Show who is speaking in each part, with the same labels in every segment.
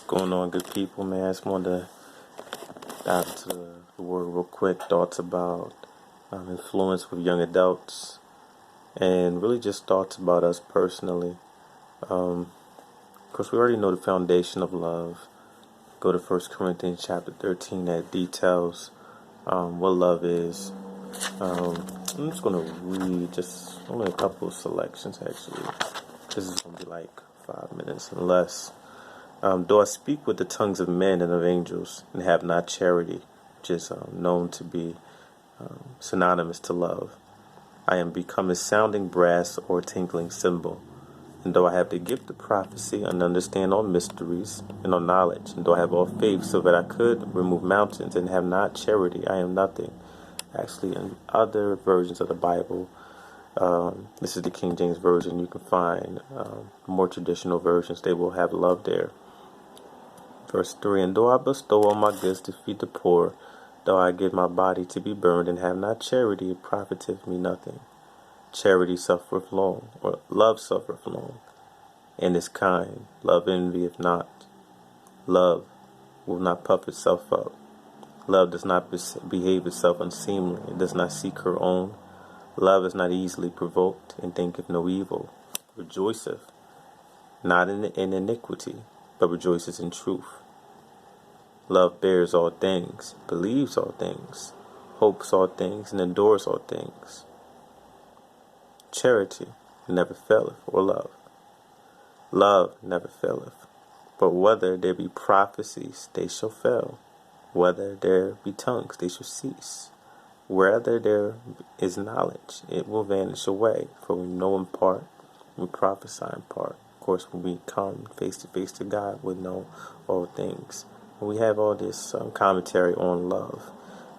Speaker 1: Going on, good people, man? I just wanted to dive into the word real quick. Thoughts about influence with young adults, and really just thoughts about us personally. Of course, we already know the foundation of love. Go to 1 Corinthians chapter 13 that details what love is. I'm just going to read just only a couple of selections, actually. This is going to be like 5 minutes and less. Though I speak with the tongues of men and of angels, and have not charity, which is known to be synonymous to love, I am become a sounding brass or tinkling cymbal. And though I have the gift of prophecy and understand all mysteries and all knowledge, and though I have all faith so that I could remove mountains and have not charity, I am nothing. Actually, in other versions of the Bible, this is the King James Version, you can find more traditional versions, they will have love there. Verse 3, and though I bestow all my goods to feed the poor, though I give my body to be burned and have not charity, it profiteth me nothing. Charity suffereth long, or love suffereth long, and is kind. Love envieth not. Love will not puff itself up. Love does not behave itself unseemly. It does not seek her own. Love is not easily provoked, and thinketh no evil. Rejoiceth not in iniquity, but rejoices in truth. Love bears all things, believes all things, hopes all things, and endures all things. Charity never faileth, or love. Love never faileth. But whether there be prophecies, they shall fail. Whether there be tongues, they shall cease. Wherever there is knowledge, it will vanish away. For we know in part, we prophesy in part. Of course, when we come face to face to God, we know all things. We have all this commentary on love,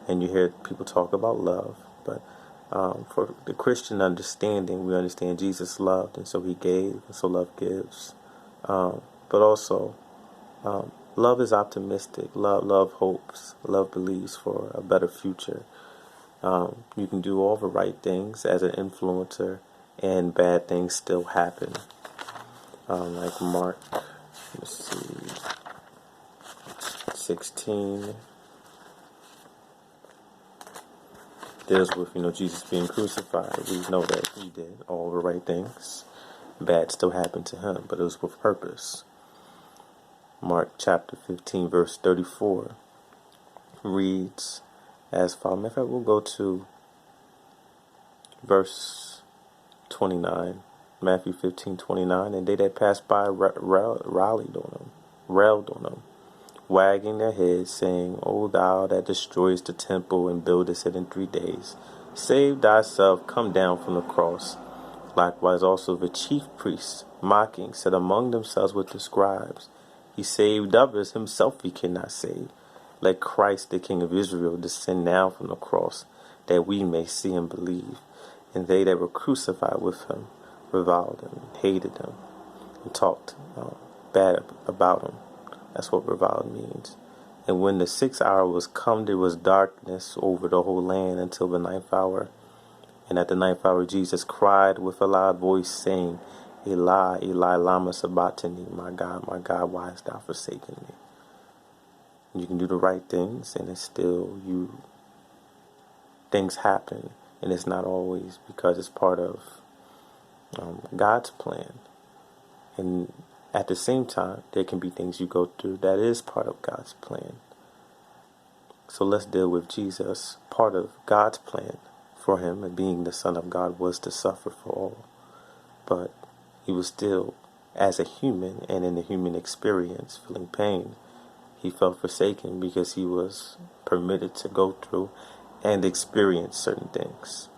Speaker 1: and you hear people talk about love, but for the Christian understanding, we understand Jesus loved, and so he gave, and so love gives. But also, love is optimistic. Love hopes. Love believes for a better future. You can do all the right things as an influencer, and bad things still happen. Like Mark, let's see, 16 deals with, Jesus being crucified. We know that he did all the right things. Bad still happened to him, but it was with purpose. Mark chapter 15, verse 34 reads as follows. In fact, we'll go to verse 29. Matthew 15:29. And they that passed by railed on him, wagging their heads, saying, O thou that destroyest the temple and buildest it in 3 days, save thyself, come down from the cross. Likewise also the chief priests, mocking, said among themselves with the scribes, He saved others, himself he cannot save. Let Christ, the King of Israel, descend now from the cross, that we may see and believe. And they that were crucified with him reviled him, hated him, and talked bad about him. That's what reviled means. And when the 6th hour was come, there was darkness over the whole land until the 9th hour. And at the 9th hour Jesus cried with a loud voice, saying, Eli, Eli, lama sabachthani, my God, why hast thou forsaken me? You can do the right things, and it's still things happen, and it's not always because it's part of God's plan. And at the same time, there can be things you go through that is part of God's plan. So let's deal with Jesus. Part of God's plan for him, and being the Son of God, was to suffer for all. But he was still, as a human and in the human experience, feeling pain. He felt forsaken because he was permitted to go through and experience certain things.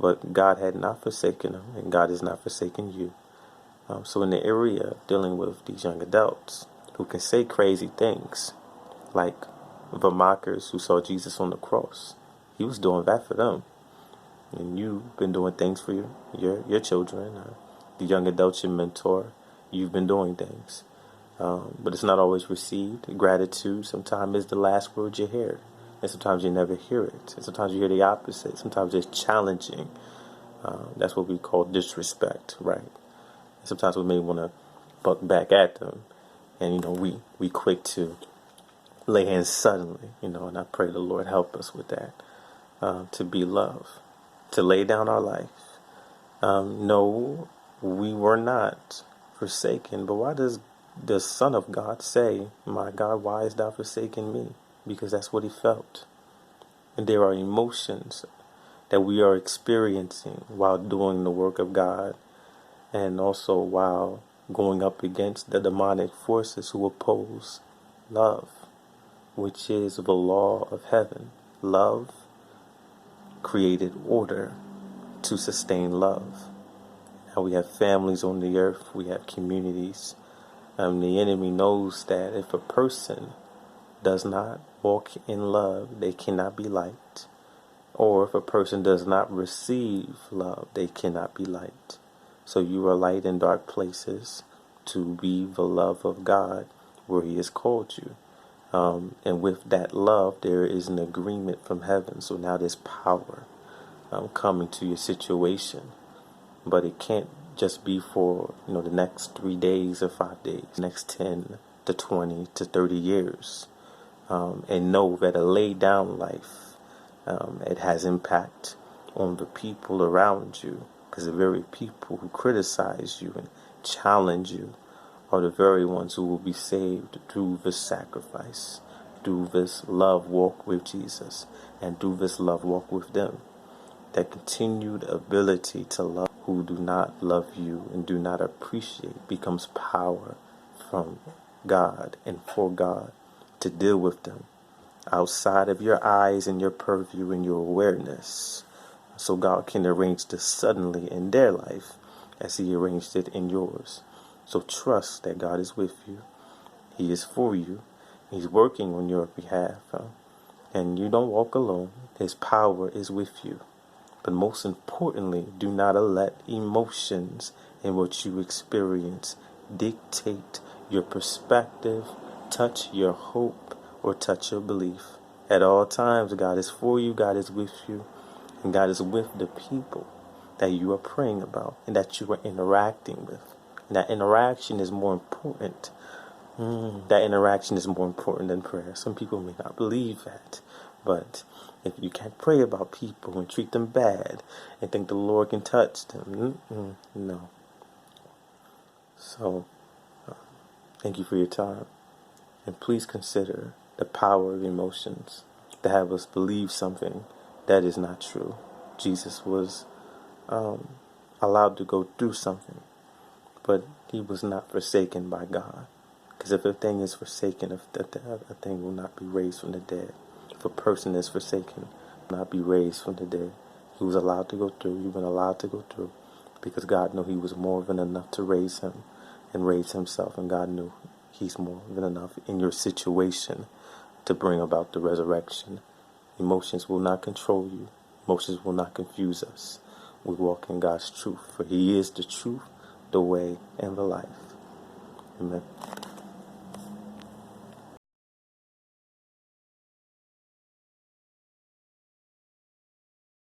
Speaker 1: But God had not forsaken him, and God has not forsaken you. So in the area of dealing with these young adults who can say crazy things, like the mockers who saw Jesus on the cross, he was doing that for them. And you've been doing things for your children, the young adults you mentor. You've been doing things. But it's not always received. Gratitude sometimes is the last word you hear. And sometimes you never hear it. And sometimes you hear the opposite. Sometimes it's challenging. That's what we call disrespect, right? Sometimes we may want to buck back at them And, we quick to lay hands suddenly, and I pray the Lord help us with that, to be love, to lay down our life. No, we were not forsaken, but why does the Son of God say, my God, why hast thou forsaken me? Because that's what he felt. And there are emotions that we are experiencing while doing the work of God, and also while going up against the demonic forces who oppose love, which is the law of heaven. Love created order to sustain love. Now we have families on the earth, we have communities. The enemy knows that if a person does not walk in love, they cannot be light. Or if a person does not receive love, they cannot be light. So you are light in dark places to be the love of God where he has called you. And with that love, there is an agreement from heaven. So now there's power coming to your situation. But it can't just be for, the next 3 days or 5 days, next 10 to 20 to 30 years. And know that a laid down life, it has impact on the people around you, because the very people who criticize you and challenge you are the very ones who will be saved through this sacrifice, through this love walk with Jesus, and through this love walk with them. That continued ability to love who do not love you and do not appreciate becomes power from God and for God to deal with them outside of your eyes and your purview and your awareness, so God can arrange this suddenly in their life as he arranged it in yours. So trust that God is with you. He is for you. He's working on your behalf. And you don't walk alone. His power is with you. But most importantly, do not let emotions and what you experience dictate your perspective, touch your hope, or touch your belief. At all times, God is for you, God is with you, and God is with the people that you are praying about and that you are interacting with. And that interaction is more important. That interaction is more important than prayer. Some people may not believe that, but if you can't pray about people and treat them bad and think the Lord can touch them, no. So, thank you for your time. And please consider the power of emotions to have us believe something that is not true. Jesus was allowed to go through something, but he was not forsaken by God. Because if a thing is forsaken, a thing will not be raised from the dead. If a person is forsaken, will not be raised from the dead. He was allowed to go through. You've been allowed to go through because God knew he was more than enough to raise him and raise himself. And God knew he's more than enough in your situation to bring about the resurrection. Emotions will not control you. Emotions will not confuse us. We walk in God's truth, for he is the truth, the way, and the life. Amen.